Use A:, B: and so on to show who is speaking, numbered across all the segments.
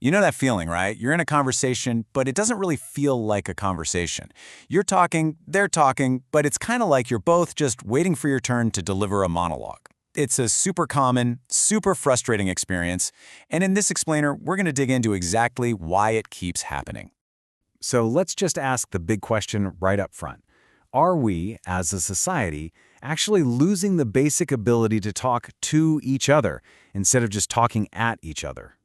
A: You know that feeling, right? You're in a conversation, but it doesn't really feel like a conversation. You're talking, they're talking, but it's kind of like you're both just waiting for your turn to deliver a monologue. It's a super common, super frustrating experience, and in this explainer, we're going to dig into exactly why it keeps happening.
B: So let's just ask the big question right up front. Are we, as a society, actually losing the basic ability to talk to each other instead of just talking at each other?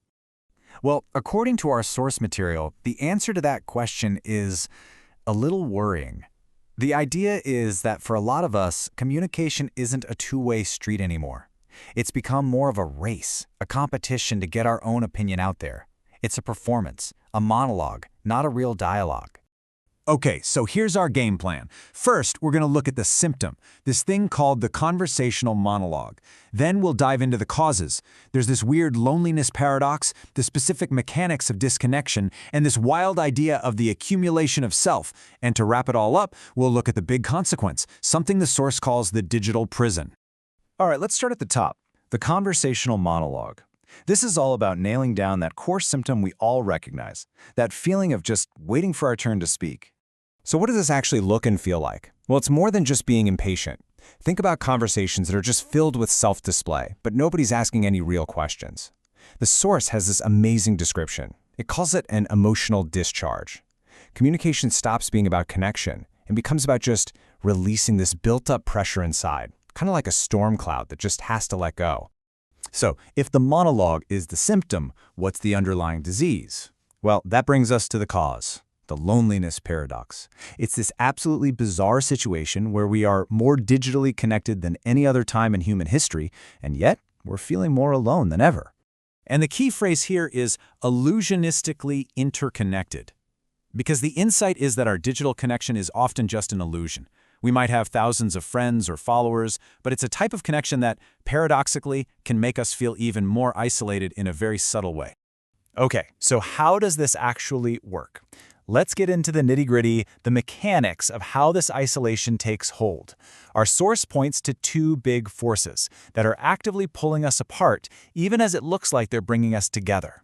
C: Well, according to our source material, the answer to that question is a little worrying. The idea is that for a lot of us, communication isn't a two-way street anymore. It's become more of a race, a competition to get our own opinion out there. It's a performance, a monologue, not a real dialogue.
A: Okay, so here's our game plan. First, we're going to look at the symptom, this thing called the conversational monologue. Then we'll dive into the causes. There's this weird loneliness paradox, the specific mechanics of disconnection, and this wild idea of the accumulation of self. And to wrap it all up, we'll look at the big consequence, something the source calls the digital prison.
B: All right, let's start at the top. The conversational monologue. This is all about nailing down that core symptom we all recognize, that feeling of just waiting for our turn to speak.
C: So what does this actually look and feel like? Well, it's more than just being impatient. Think about conversations that are just filled with self-display, but nobody's asking any real questions. The source has this amazing description. It calls it an emotional discharge. Communication stops being about connection and becomes about just releasing this built-up pressure inside, kind of like a storm cloud that just has to let go.
B: So, if the monologue is the symptom, what's the underlying disease? Well, that brings us to the cause. The loneliness paradox. It's this absolutely bizarre situation where we are more digitally connected than any other time in human history, and yet we're feeling more alone than ever.
A: And the key phrase here is illusionistically interconnected. Because the insight is that our digital connection is often just an illusion. We might have thousands of friends or followers, but it's a type of connection that, paradoxically, can make us feel even more isolated in a very subtle way.
C: Okay, so how does this actually work? Let's get into the nitty-gritty, the mechanics of how this isolation takes hold. Our source points to two big forces that are actively pulling us apart, even as it looks like they're bringing us together.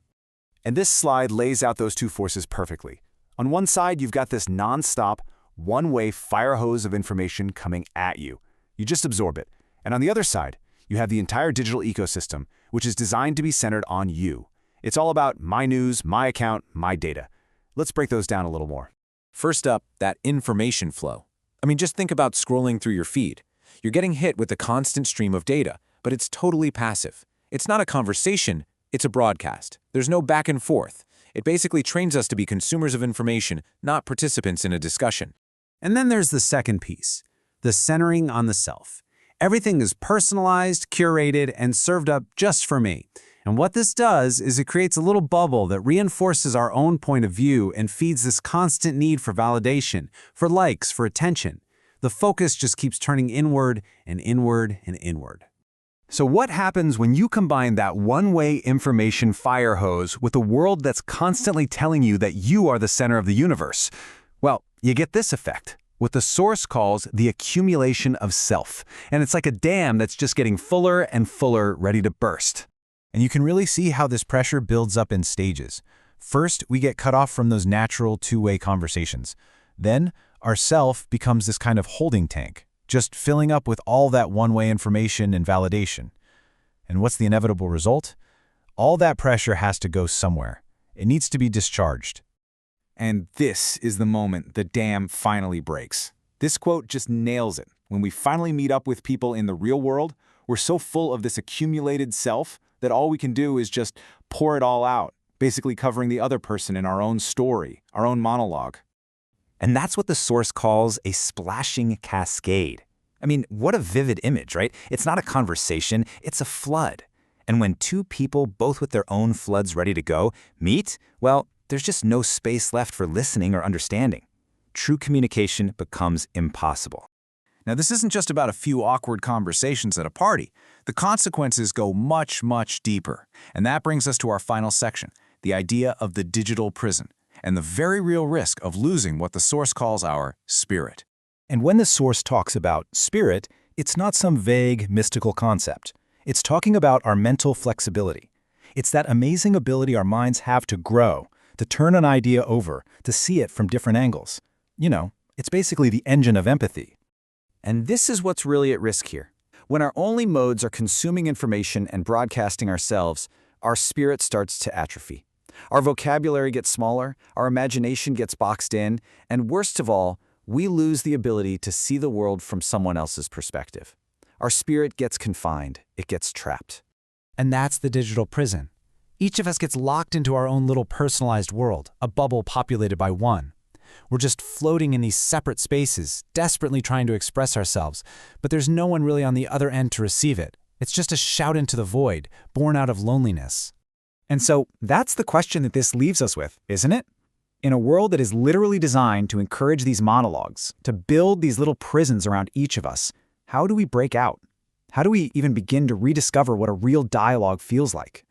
B: And this slide lays out those two forces perfectly. On one side, you've got this non-stop, one-way fire hose of information coming at you. You just absorb it. And on the other side, you have the entire digital ecosystem, which is designed to be centered on you. It's all about my news, my account, my data. Let's break those down a little more.
A: First up, that information flow. I mean, just think about scrolling through your feed. You're getting hit with a constant stream of data, but it's totally passive. It's not a conversation, it's a broadcast. There's no back and forth. It basically trains us to be consumers of information, not participants in a discussion.
D: And then there's the second piece, the centering on the self. Everything is personalized, curated, and served up just for me. And what this does is it creates a little bubble that reinforces our own point of view and feeds this constant need for validation, for likes, for attention. The focus just keeps turning inward and inward and inward.
B: So what happens when you combine that one-way information fire hose with a world that's constantly telling you that you are the center of the universe? Well, you get this effect, what the source calls the accumulation of self. And it's like a dam that's just getting fuller and fuller, ready to burst.
C: And you can really see how this pressure builds up in stages. First, we get cut off from those natural two-way conversations. Then, our self becomes this kind of holding tank, just filling up with all that one-way information and validation. And what's the inevitable result? All that pressure has to go somewhere. It needs to be discharged.
B: And this is the moment the dam finally breaks. This quote just nails it. When we finally meet up with people in the real world, we're so full of this accumulated self that all we can do is just pour it all out, basically covering the other person in our own story, our own monologue.
C: And that's what the source calls a splashing cascade. I mean, what a vivid image, right? It's not a conversation, it's a flood. And when two people, both with their own floods ready to go, meet, well, there's just no space left for listening or understanding. True communication becomes impossible.
A: Now, this isn't just about a few awkward conversations at a party. The consequences go much, much deeper. And that brings us to our final section, the idea of the digital prison, and the very real risk of losing what the source calls our spirit.
C: And when the source talks about spirit, it's not some vague, mystical concept. It's talking about our mental flexibility.
E: It's that amazing ability our minds have to grow, to turn an idea over, to see it from different angles. You know, it's basically the engine of empathy.
B: And this is what's really at risk here. When our only modes are consuming information and broadcasting ourselves, our spirit starts to atrophy. Our vocabulary gets smaller, our imagination gets boxed in, and worst of all, we lose the ability to see the world from someone else's perspective. Our spirit gets confined, it gets trapped.
D: And that's the digital prison. Each of us gets locked into our own little personalized world, a bubble populated by one. We're just floating in these separate spaces, desperately trying to express ourselves, but there's no one really on the other end to receive it. It's just a shout into the void, born out of loneliness.
C: And so that's the question that this leaves us with, isn't it? In a world that is literally designed to encourage these monologues, to build these little prisons around each of us, how do we break out? How do we even begin to rediscover what a real dialogue feels like?